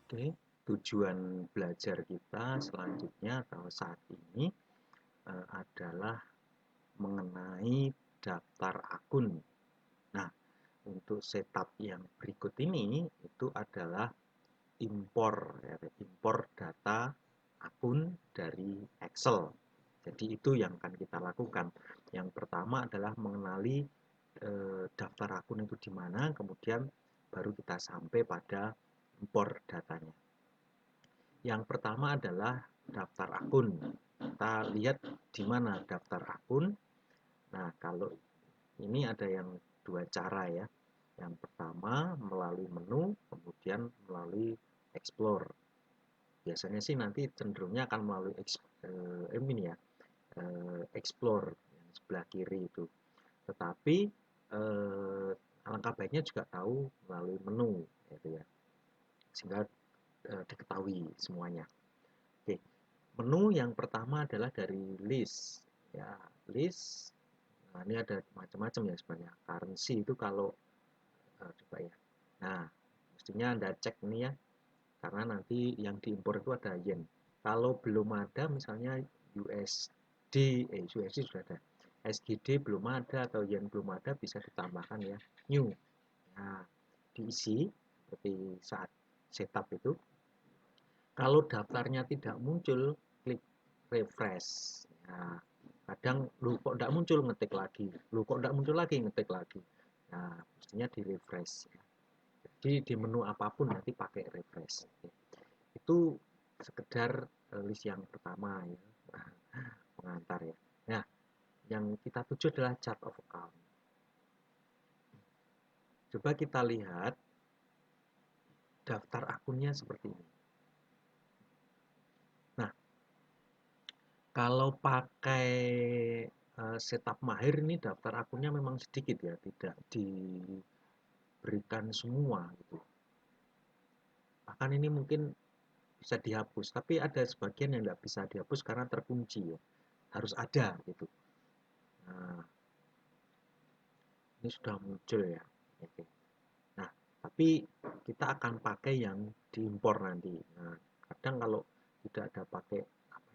Oke, tujuan belajar kita selanjutnya atau saat ini adalah mengenai daftar akun. Nah, untuk setup yang berikut ini itu adalah impor data akun dari Excel. Jadi itu yang akan kita lakukan. Yang pertama adalah mengenali daftar akun itu di mana, kemudian baru kita sampai pada impor datanya. Yang pertama adalah daftar akun. Kita lihat di mana daftar akun. Nah, kalau ini ada yang dua cara ya. Yang pertama melalui menu, kemudian melalui explore. Biasanya sih nanti cenderungnya akan melalui ini ya, explore yang sebelah kiri itu. Tetapi alangkah baiknya juga tahu melalui menu, gitu ya, sehingga diketahui semuanya. Oke, menu yang pertama adalah dari list, ya list. Nah, ini ada macam-macam ya sebenarnya. Currency itu kalau coba ya. Nah, mestinya Anda cek ini ya, karena nanti yang diimpor itu ada yen. Kalau belum ada misalnya USD sudah ada. SGD belum ada atau yen belum ada, bisa ditambahkan ya new. Nah, diisi seperti saat setup itu. Kalau daftarnya tidak muncul, klik refresh. Nah, kadang lu kok tidak muncul, ngetik lagi. Lu kok tidak muncul lagi, ngetik lagi. Nah, mestinya di refresh. Jadi di menu apapun nanti pakai refresh. Itu sekedar list yang pertama ya, pengantar ya. Nah, yang kita tuju adalah chart of account. Coba kita lihat daftar akunnya seperti ini. Nah, kalau pakai setup mahir ini daftar akunnya memang sedikit ya, tidak diberikan semua gitu. Bahkan ini mungkin bisa dihapus, tapi ada sebagian yang tidak bisa dihapus karena terkunci ya. Harus ada gitu. Nah, ini sudah muncul ya. Oke. Nah, tapi kita akan pakai yang diimpor nanti. Nah, kadang kalau tidak ada pakai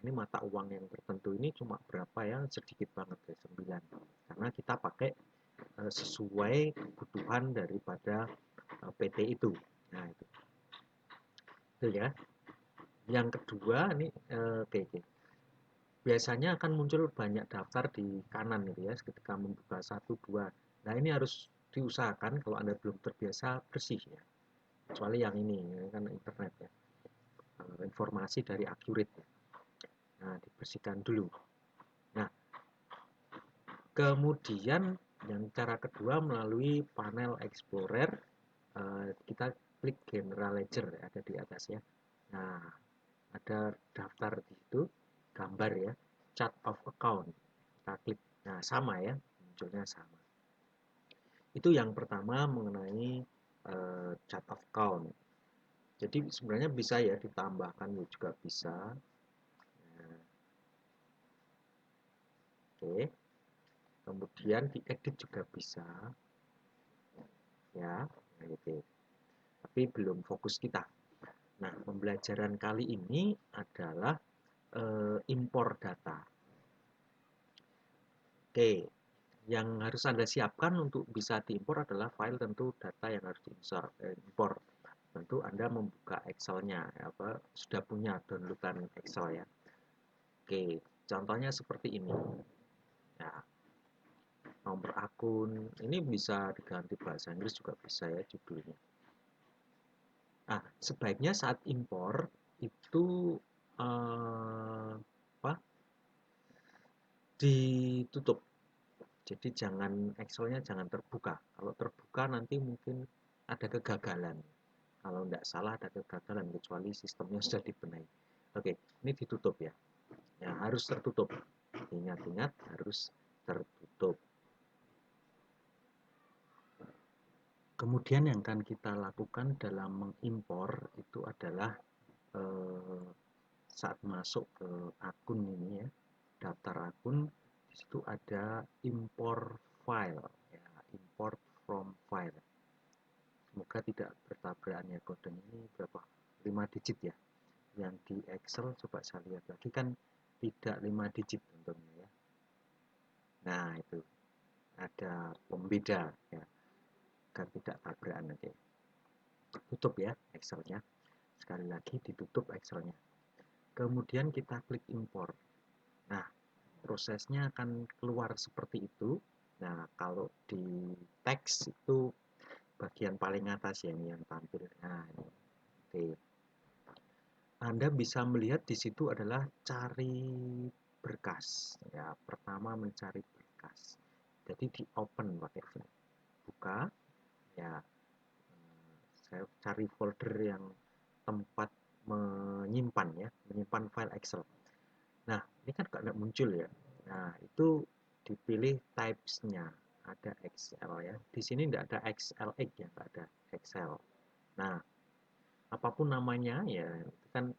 ini mata uang yang tertentu ini cuma berapa ya, sedikit banget ya, 9. Karena kita pakai sesuai kebutuhan daripada PT itu. Nah, itu ya. Yang kedua ini oke. Biasanya akan muncul banyak daftar di kanan gitu ya, ketika membuka 1, 2. Nah, ini harus diusahakan kalau Anda belum terbiasa bersih ya. Kecuali yang ini kan internet ya. Informasi dari Accurate ya. Nah, dibersihkan dulu. Nah, kemudian yang cara kedua melalui panel Explorer, kita klik General Ledger ada di atas ya. Nah, ada daftar di situ, gambar ya, chart of account. Kita klik. Nah, sama ya, munculnya sama. Itu yang pertama mengenai chart of account. Jadi sebenarnya bisa ya ditambahkan juga bisa. Nah, oke. Kemudian diedit juga bisa. Ya, nah gitu. Tapi belum fokus kita. Nah, pembelajaran kali ini adalah impor data. Oke, yang harus Anda siapkan untuk bisa diimpor adalah file tentu data yang harus diimpor. Tentu Anda membuka Excel-nya, sudah punya downloadan Excel ya. Oke, contohnya seperti ini. Ya, nomor akun, ini bisa diganti bahasa Inggris juga bisa ya judulnya. Nah, sebaiknya saat impor itu ditutup. Jadi Excelnya jangan terbuka. Kalau terbuka nanti mungkin ada kegagalan. Kalau tidak salah ada kegagalan kecuali sistemnya sudah dibenahi. Oke, ini ditutup ya. Ya, harus tertutup. Ingat-ingat harus tertutup. Kemudian yang akan kita lakukan dalam mengimpor itu adalah saat masuk ke akun ini ya, daftar akun, Di situ ada import file, ya, import from file. Semoga tidak bertabrakan ya, kodenya ini berapa? 5 digit ya. Yang di Excel coba saya lihat lagi kan tidak 5 digit tentunya ya. Nah, itu ada pembeda ya, agar tidak tabrakan. Oke. Tutup ya Excelnya. Sekali lagi ditutup Excelnya. Kemudian kita klik import. Nah, prosesnya akan keluar seperti itu. Nah, kalau di teks itu bagian paling atas ya, ini yang tampil. Nah, ini. Oke. Anda bisa melihat di situ adalah cari berkas. Ya, pertama mencari berkas. Jadi di open pakai file. Buka. Ya, saya cari folder yang tempat menyimpan ya, menyimpan file Excel. Nah, ini kan nggak muncul ya. Nah, itu dipilih types-nya. Ada Excel ya. Di sini nggak ada XLX ya, nggak ada Excel. Nah, apapun namanya ya, itu kan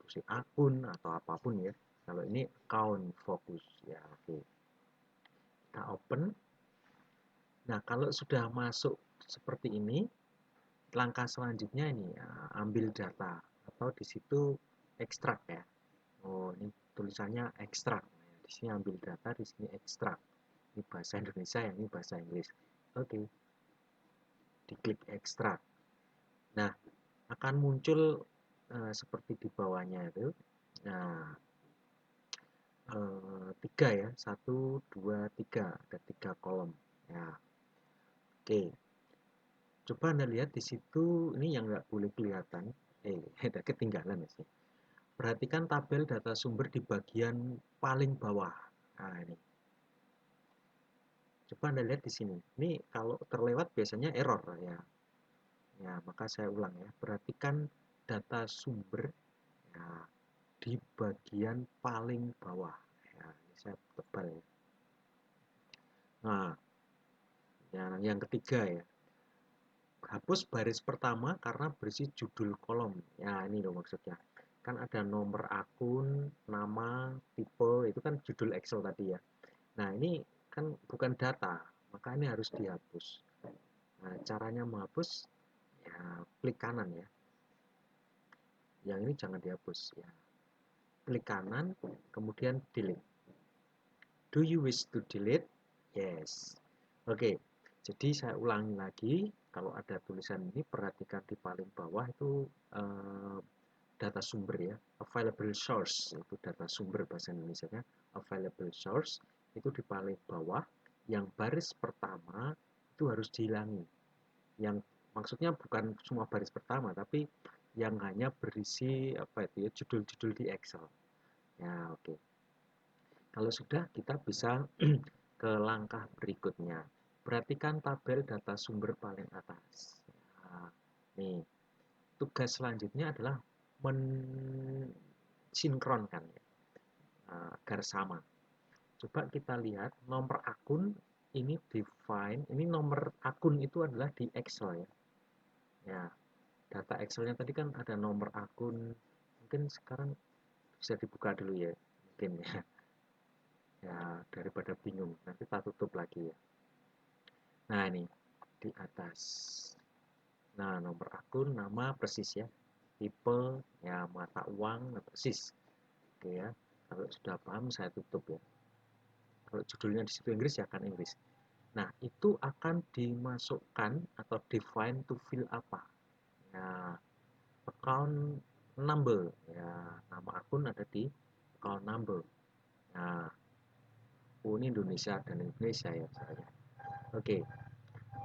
fungsi akun atau apapun ya. Kalau ini account fokus ya, oke. Kita open. Nah, kalau sudah masuk seperti ini, langkah selanjutnya ini ya, ambil data atau di situ ekstrak ya. Oh, ini tulisannya ekstrak. Di sini ambil data, di sini ekstrak. Ini bahasa Indonesia, ya, ini bahasa Inggris. Oke, diklik ekstrak. Nah, akan muncul seperti di bawahnya itu. Nah, 3 ya, 1, 2, 3, ada 3 kolom. Ya, oke. Coba Anda lihat di situ, ini yang nggak boleh kelihatan. Ada ketinggalan ya sih. Perhatikan tabel data sumber di bagian paling bawah. Nah, ini. Coba Anda lihat di sini. Ini kalau terlewat biasanya error ya. Ya, maka saya ulang ya. Perhatikan data sumber ya, di bagian paling bawah. Ya, ini saya tebal ya. Nah, yang ketiga ya. Hapus baris pertama karena berisi judul kolom. Ya, ini loh maksudnya. Kan ada nomor akun, nama, tipe, itu kan judul Excel tadi ya. Nah, ini kan bukan data, maka ini harus dihapus. Nah, caranya menghapus, ya klik kanan ya. Yang ini jangan dihapus ya. Klik kanan, kemudian delete. Do you wish to delete? Yes. Oke, jadi saya ulangi lagi. Kalau ada tulisan ini, perhatikan di paling bawah itu data sumber ya. Available source, itu data sumber bahasa Indonesia-nya. Available source, itu di paling bawah. Yang baris pertama, itu harus dihilangi. Yang maksudnya bukan semua baris pertama, tapi yang hanya berisi apa itu ya, judul-judul di Excel. Ya, oke. Kalau sudah, kita bisa ke langkah berikutnya. Perhatikan tabel data sumber paling atas. Nah, nih, tugas selanjutnya adalah mensinkronkan ya, agar sama. Coba kita lihat nomor akun ini define, ini nomor akun itu adalah di Excel ya. Ya, data Excelnya tadi kan ada nomor akun, mungkin sekarang bisa dibuka dulu ya, mungkin ya. Ya, daripada bingung, nanti kita tutup lagi ya. Nah, ini di atas. Nah, nomor akun, nama persis ya. Tipe, ya mata uang, persis. Oke ya. Kalau sudah paham, saya tutup ya. Kalau judulnya di situ Inggris, ya kan Inggris. Nah, itu akan dimasukkan atau define to fill apa. Ya, account number. Ya, nama akun ada di account number. Nah, ini Indonesia dan Indonesia ya misalnya. Oke.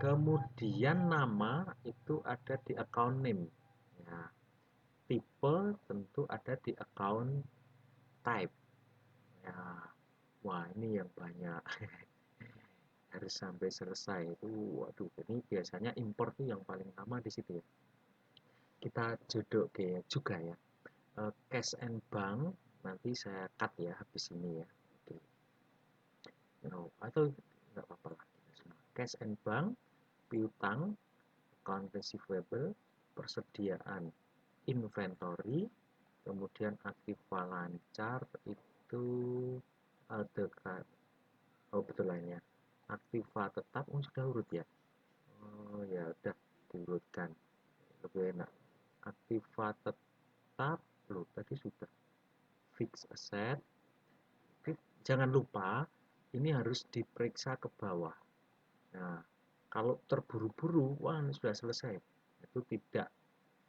Kemudian nama itu ada di account name. Ya, tipe tentu ada di account type. Ya, wah ini yang banyak. Harus sampai selesai itu. Waduh, ini biasanya import tuh yang paling lama di situ ya. Kita jodoh ke juga ya. Cash and bank nanti saya cut ya habis ini ya. Oke. No, atau nggak apa-apa lah. Cash and bank, piutang, account receivable, persediaan, inventory, kemudian aktiva lancar itu ada Oh betul lainnya. Aktiva tetap, oh sudah urut ya. Oh ya udah diurutkan lebih enak. Aktiva tetap, loh tadi sudah. Fix asset, jangan lupa ini harus diperiksa ke bawah. Nah, kalau terburu-buru, wah ini sudah selesai. Itu tidak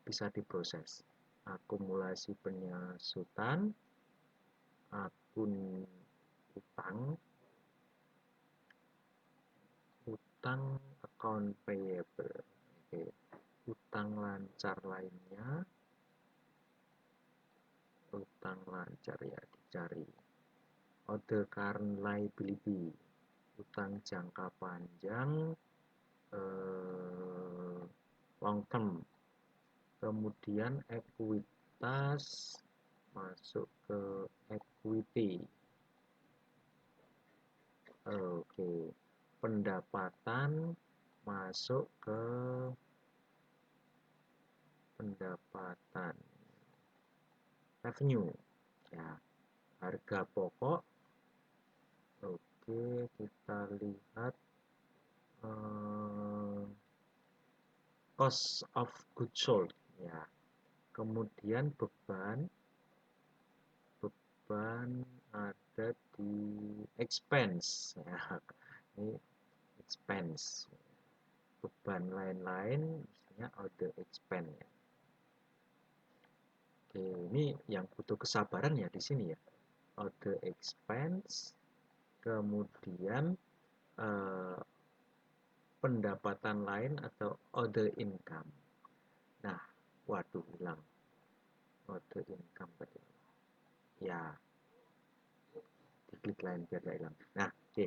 bisa diproses. Akumulasi penyusutan, akun utang, utang account payable. Oke. Utang lancar lainnya, utang lancar ya dicari. Other current liability, utang jangka panjang, long term. Kemudian ekuitas masuk ke equity. Oke. Pendapatan masuk ke pendapatan revenue ya. Harga pokok, oke, kita lihat cost of goods sold ya. Kemudian beban ada di expense ya. Ini expense, beban lain-lain misalnya other expense ya. Oke, ini yang butuh kesabaran ya di sini ya. Other expense, kemudian eh, pendapatan lain atau other income. Nah, waduh hilang other income tadi. Ya, diklik lain biar tidak hilang. Nah, oke.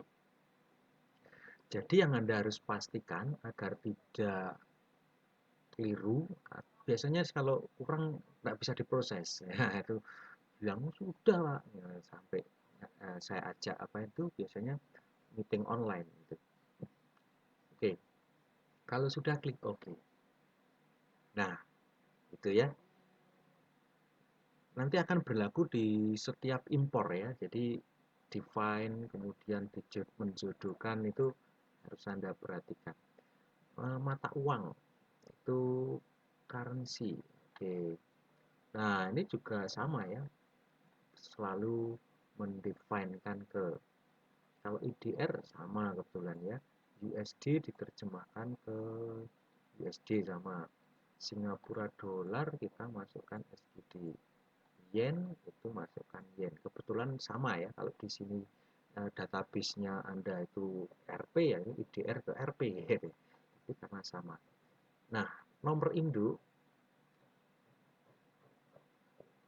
Jadi yang Anda harus pastikan agar tidak keliru, biasanya kalau kurang nggak bisa diproses. Ya, itu bilang sudah Pak. Ya, sampai saya ajak apa itu biasanya meeting online gitu. Oke, kalau sudah klik oke. Nah, itu ya. Nanti akan berlaku di setiap impor ya. Jadi define kemudian menjodohkan itu harus Anda perhatikan. Mata uang itu currency. Oke. Nah, ini juga sama ya. Selalu mendefinkan ke, kalau IDR sama kebetulan ya. USD diterjemahkan ke USD sama. Singapura dolar kita masukkan SGD. Yen itu masukkan yen. Kebetulan sama ya kalau di sini database-nya Anda itu RP ya, ini IDR ke RP gitu. Itu karena sama. Nah, nomor induk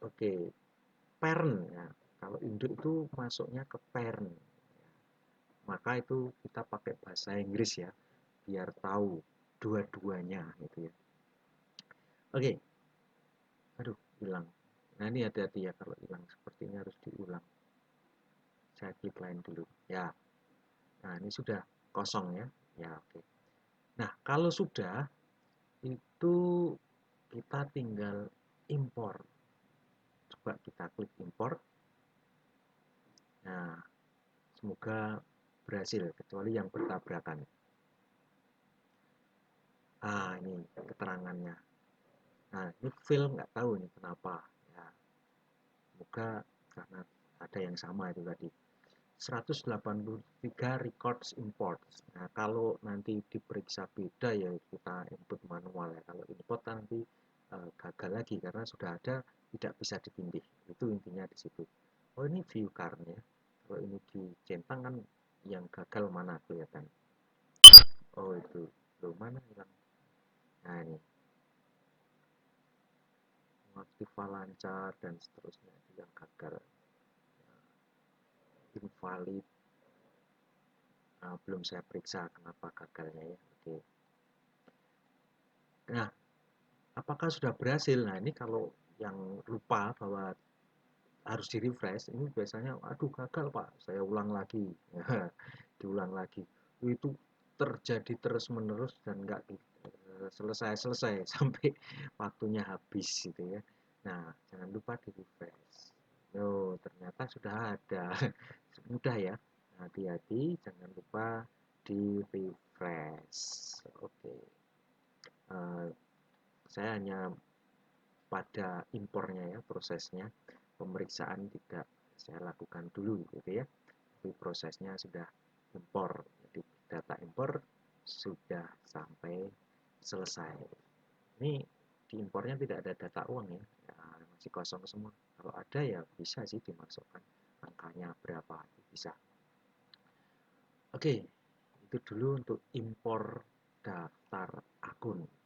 oke, parent ya. Kalau induk itu masuknya ke parent. Maka itu kita pakai bahasa Inggris ya, biar tahu dua-duanya gitu ya. Oke, aduh hilang. Nah ini hati-hati ya kalau hilang seperti ini harus diulang. Saya klik lain dulu. Ya, nah ini sudah kosong ya. Ya oke. Nah kalau sudah itu kita tinggal impor. Coba kita klik impor. Nah semoga berhasil kecuali yang bertabrakan. Ah ini keterangannya. Nah ini fail nggak tahu nih kenapa. Ya semoga karena ada yang sama itu tadi. 183 records import. Nah, kalau nanti diperiksa beda ya kita input manual ya. Kalau import nanti gagal lagi karena sudah ada tidak bisa ditindih. Itu intinya di situ. Oh ini view card-nya. Kalau ini dicentang kan yang gagal mana kelihatan. Oh itu. Loh mana hilang. Nah ini. Aktiva lancar dan seterusnya itu yang gagal. Invalid. Nah, belum saya periksa kenapa gagalnya ya. Oke. Nah, apakah sudah berhasil? Nah, ini kalau yang lupa bahwa harus di-refresh, ini biasanya, aduh gagal Pak, saya ulang lagi. Diulang lagi. Itu terjadi terus-menerus dan nggak selesai-selesai sampai waktunya habis gitu ya. Nah, jangan lupa di-refresh. Oh, ternyata sudah ada. Mudah ya. hati-hati jangan lupa di refresh. Oke. Uh, saya hanya pada impornya ya, prosesnya pemeriksaan tidak saya lakukan dulu gitu ya, tapi prosesnya sudah impor, jadi data impor sudah sampai selesai. Ini di impornya tidak ada data uang ya, masih kosong semua. Kalau ada ya bisa sih dimasukkan angkanya berapa, bisa. Oke, itu dulu untuk impor daftar akun.